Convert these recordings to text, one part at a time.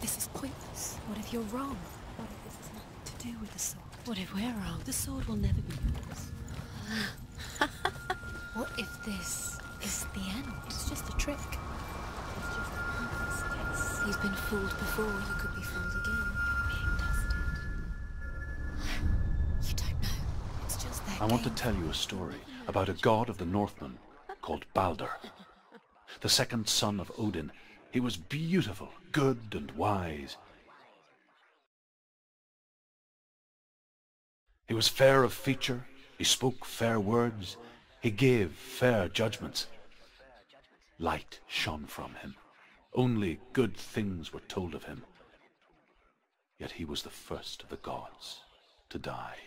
if this is pointless? What if you're wrong? What if this is nothing to do with the sword? What if we're wrong? The sword will never be yours. What if this is the end? It's just a trick. It's just a pointless test. You've been fooled before, you could be fooled again. Being tested. You don't know. It's just that I want to tell you a story about a god of the Northmen called Balder. The second son of Odin. He was beautiful, good and wise. He was fair of feature, he spoke fair words, he gave fair judgments. Light shone from him. Only good things were told of him. Yet he was the first of the gods to die.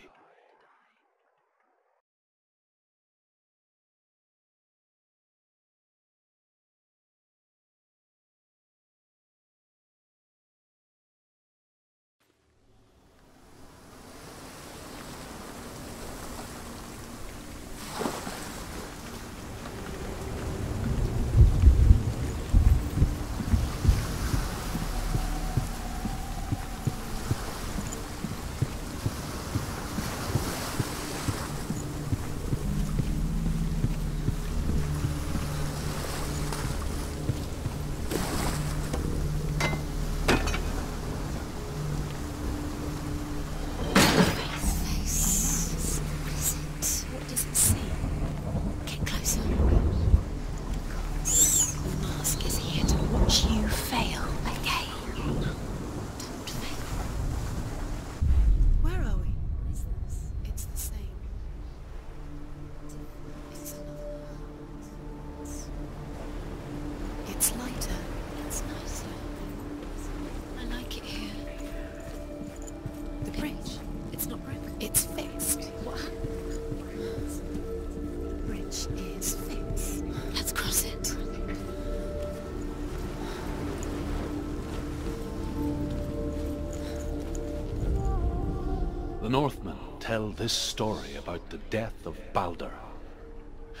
The Northmen tell this story about the death of Balder.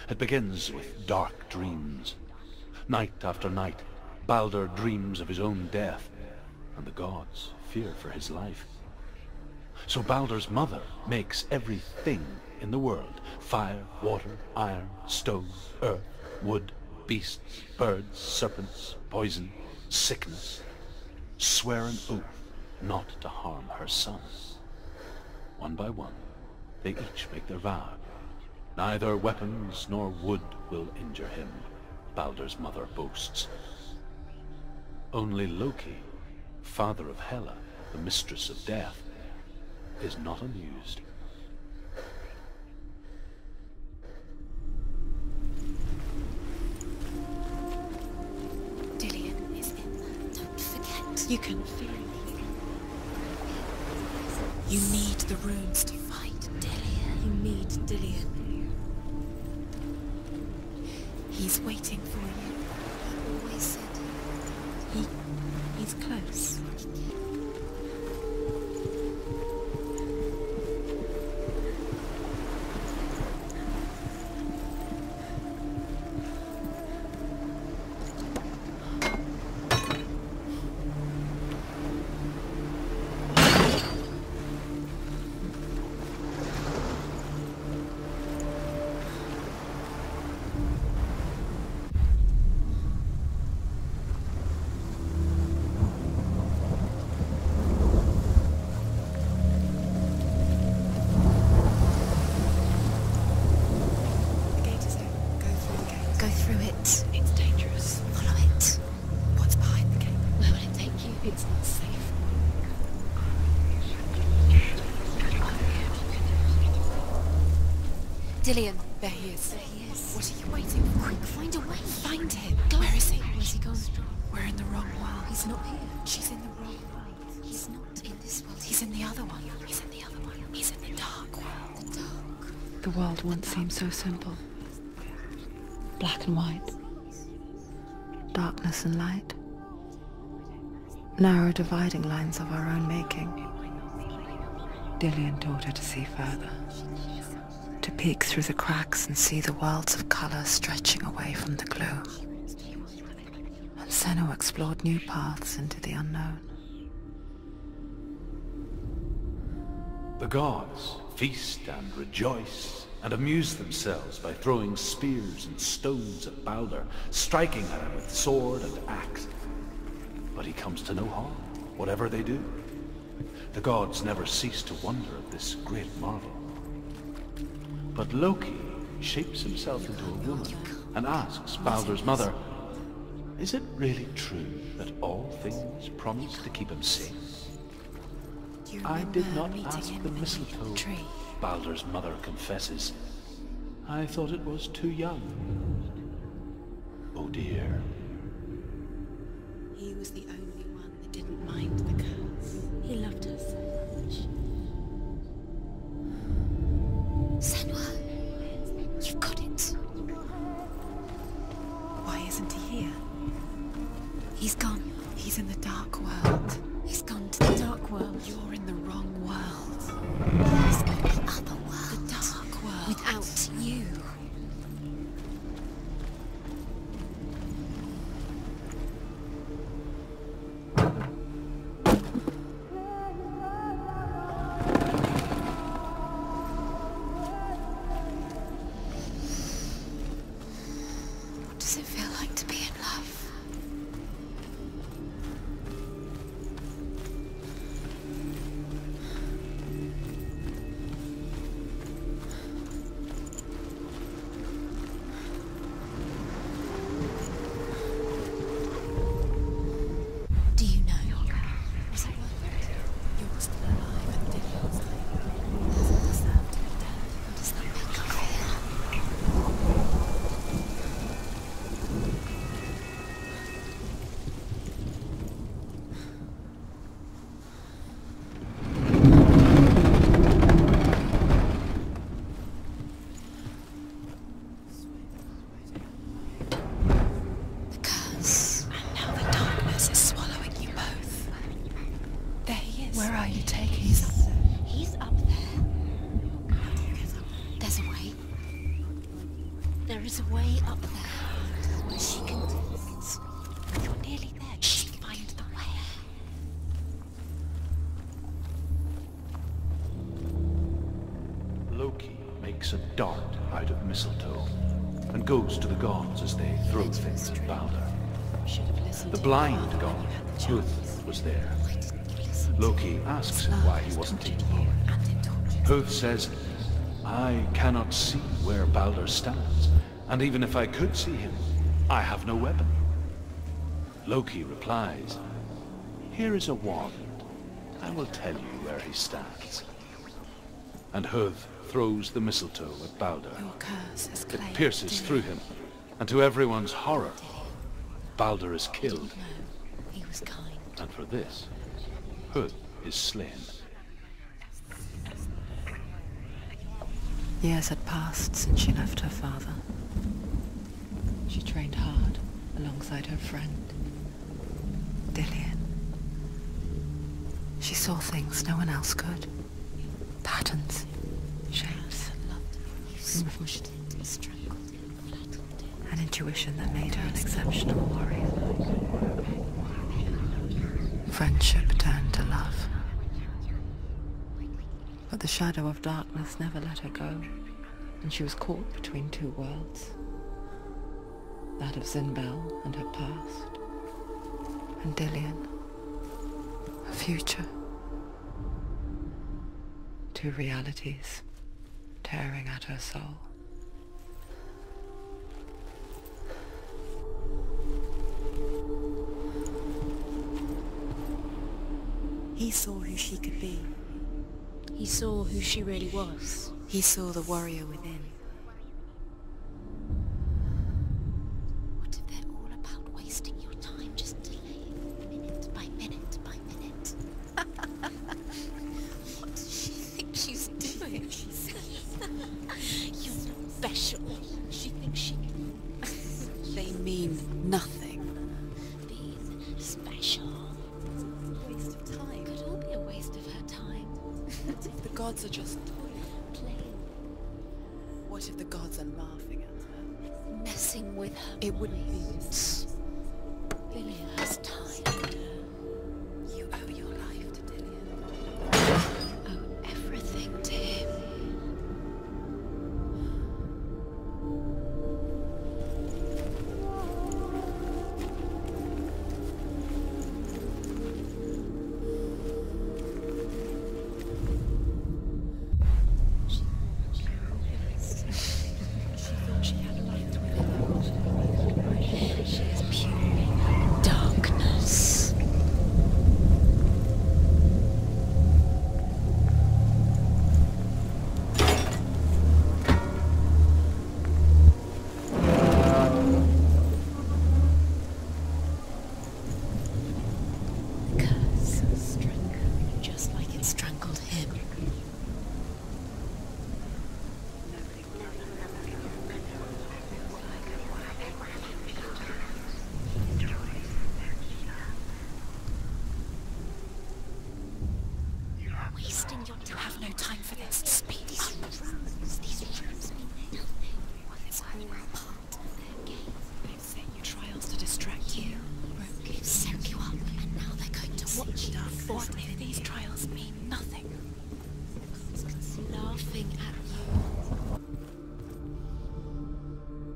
It begins with dark dreams. Night after night, Balder dreams of his own death, and the gods fear for his life. So Balder's mother makes everything in the world, fire, water, iron, stone, earth, wood, beasts, birds, serpents, poison, sickness, swear an oath not to harm her son. One by one, they each make their vow. Neither weapons nor wood will injure him, Balder's mother boasts. Only Loki, father of Hela, the mistress of death, is not amused. Dillion is in there. Don't forget. You can feel it. You need the runes to fight Dillion. You need Dillion. He's waiting for you. He always said he's close. Dillion, there he is. There he is. What are you waiting for? Quick, find a way. Find him. Go. Where is he? Where's he gone? We're in the wrong world. He's not here. She's in the wrong world. He's not in this world. He's in the other one. He's in the other one. He's in the dark world. The dark. The world once seemed so simple. Black and white. Darkness and light. Narrow dividing lines of our own making. Dillion taught her to see further. To peek through the cracks and see the worlds of colour stretching away from the gloom. And Senua explored new paths into the unknown. The gods feast and rejoice and amuse themselves by throwing spears and stones at Balder, striking at him with sword and axe. But he comes to no harm, whatever they do. The gods never cease to wonder at this great marvel. But Loki shapes himself into a woman and asks Balder's mother, is it really true that all things promise to keep him safe? I did not ask the mistletoe, Balder's mother confesses. I thought it was too young. Oh dear. He was the only one that didn't mind the curse. He loved her so much. Senua, you've got it. Why isn't he here? He's gone. He's in the dark world. He's gone to the dark world. You're in the wrong world. He's in the other world. The dark world. Without you. What does it feel like to be in love? Do you know? Was it worth it? You're still alive and Dillian's doesn't deserve to be dead. What does that make you feel? The curse. And now the darkness is swallowing you both. There he is. Where are you taking He's us? up there. He's up there. How do you get up? There's a way. There is a way up there where she can do it. You're nearly there. Just find the way. Loki makes a dart out of mistletoe and goes to the gods as they throw things at Balder. Should have listened The to blind your father god, when you had the Huth, chance. was there. Why didn't you listen? Loki asks him why he wasn't tortured eaten. you and it tortured Huth says, I cannot see where Balder stands, and even if I could see him, I have no weapon. Loki replies, here is a wand. I will tell you where he stands. And Huth throws the mistletoe at Balder. Your curse has It claimed pierces Dillian. through him, and to everyone's horror, Balder is killed. No, he was kind. And for this, Huth is slain. Years had passed since she left her father. She trained hard alongside her friend, Dillian. She saw things no one else could. Patterns, shapes, Smushed it, strangled it, flattened it. an intuition that made her an exceptional warrior. Friendship turned to love. But the shadow of darkness never let her go, and she was caught between two worlds. That of Zinbel and her past, and Dillian, her future. Two realities tearing at her soul. He saw who she could be. He saw who she really was. He saw the warrior within. What if they're all about wasting your time, just delaying minute by minute by minute? What does she think she's doing? You're special. She thinks she can They mean nothing. be special. Waste of time. Could all be a waste of her time. The gods are just Playing, What if the gods are laughing at her? messing with her. It wouldn't be minds. Lillian has time. You owe your life to Dillian. Oh, everything. wasting your time. You have no time for this. Speed up. These runes mean nothing. Well, it's all part of their game. They've set you trials to distract you. They've set you up, and now they're going to watch you. What if these trials mean nothing? It's laughing at you.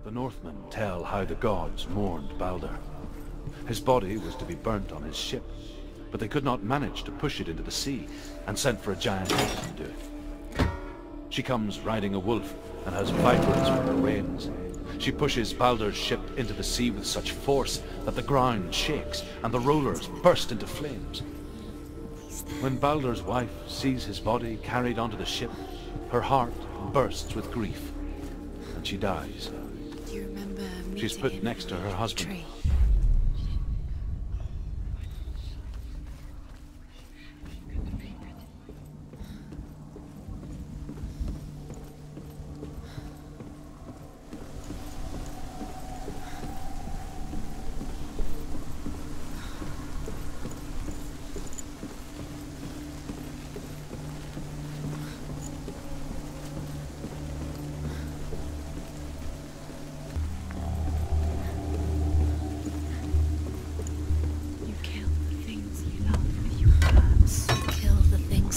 The Northmen tell how the gods mourned Balder. His body was to be burnt on his ship, but they could not manage to push it into the sea, and sent for a giantess to do it. She comes riding a wolf, and has vipers for her reins. She pushes Balder's ship into the sea with such force that the ground shakes, and the rollers burst into flames. When Balder's wife sees his body carried onto the ship, her heart bursts with grief, and she dies. Do you remember She's put next to her husband. tree?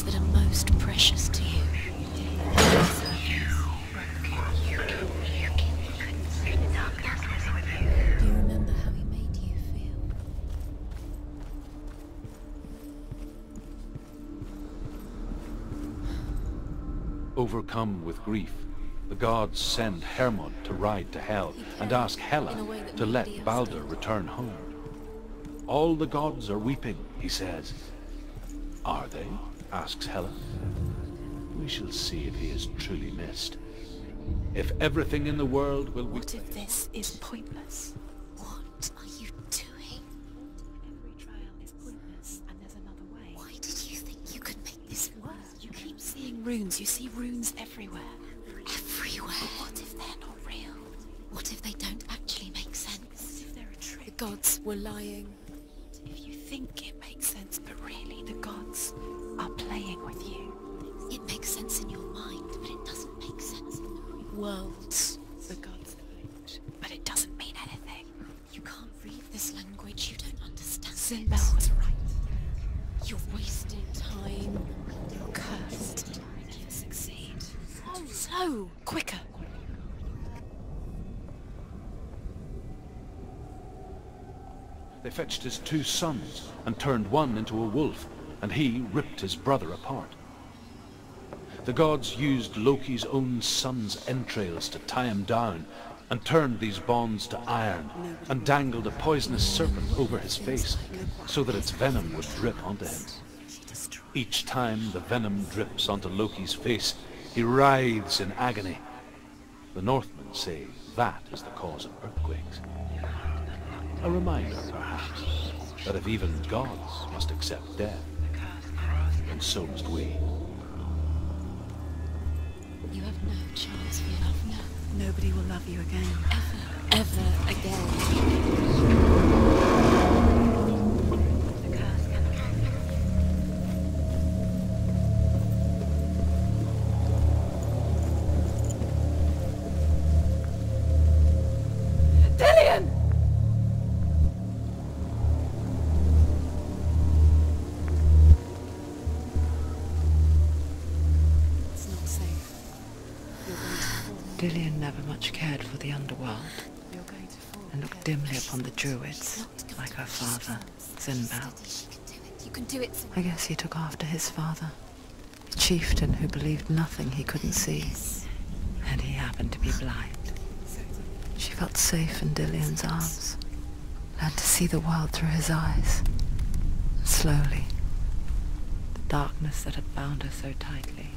That are most precious to you. Do you remember how he made you feel? Overcome with grief, the gods send Hermod to ride to Hell and ask Hela to let Balder return home. All the gods are weeping, he says. Are they? Asks Hela. We shall see if he is truly missed. If everything in the world will... What if this is pointless? What are you doing? Every trial is pointless, and there's another way. Why did you think you could make this work? You keep seeing runes. You see runes everywhere. Everywhere? But what if they're not real? What if they don't actually make sense? What if they're a trick? The gods were lying. What if you think it makes sense, but really the gods are playing with you? It makes sense in your mind, but it doesn't make sense in the real world. The gods don't, but it doesn't mean anything. You can't read this language, you don't understand. Sinbel was right. You're wasting time. You're cursed. You'll succeed. Oh, slow! Quicker! They fetched his 2 sons and turned one into a wolf, and he ripped his brother apart. The gods used Loki's own son's entrails to tie him down, and turned these bonds to iron, and dangled a poisonous serpent over his face, so that its venom would drip onto him. Each time the venom drips onto Loki's face, he writhes in agony. The Northmen say that is the cause of earthquakes. A reminder, perhaps, that if even gods must accept death, then so must we. You have no chance for love now. Nobody will love you again. Ever again. The curse cannot harm you. Dillian! It's not safe. You're going to fall. Dillian never much cared for the underworld, You're going to fall. and looked dimly upon the druids, like her father, Sinbel. You can do it. I guess he took after his father, a chieftain who believed nothing he couldn't see, and he happened to be blind. She felt safe in Dillian's arms, learned to see the world through his eyes. And slowly, the darkness that had bound her so tightly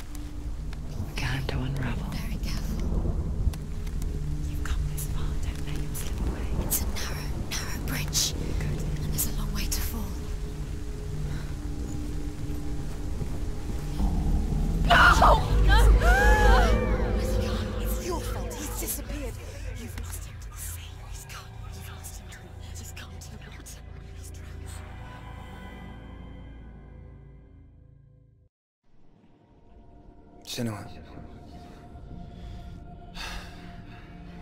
began to unravel. Very careful. You've come this far, don't let him slip away. It's a narrow bridge. And there's a long way to fall. No! No! Where's he gone? It's your fault. He's disappeared. You've lost him to the sea. He's gone. You've lost him to the water. He's gone to the water. He's drowned. Senua,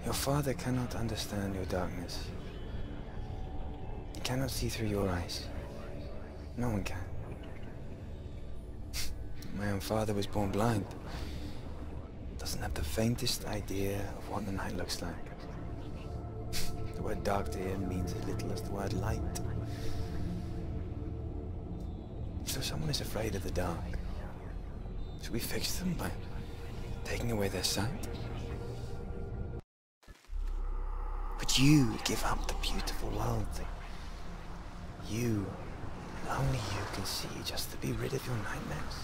your father cannot understand your darkness. He cannot see through your eyes. No one can. My own father was born blind. Doesn't have the faintest idea of what the night looks like. The word dark to him means as little as the word light. So someone is afraid of the dark. Should we fix them by taking away their sight? Would you give up the beautiful world that you, and only you, can see just to be rid of your nightmares?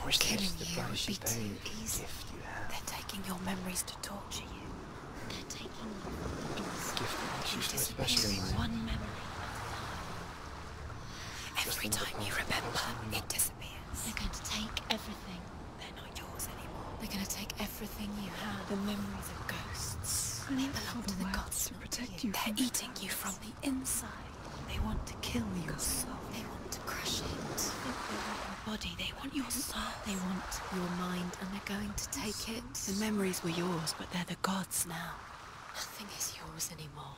Or is Killing this the you would price be you pay too for the easy. gift you have? They're taking your memories to torture you. They're taking you Gift that makes you so special in disappearing my one memory. Every time you remember, it disappears. They're going to take everything. They're not yours anymore. They're going to take everything you have. The memories of ghosts. They belong to the gods to protect you. They're eating you from the inside. They want to kill your soul. They want to crush it. They want your body. They want your soul. They want your mind, and they're going to take it. The memories were yours, but they're the gods now. Nothing is yours anymore.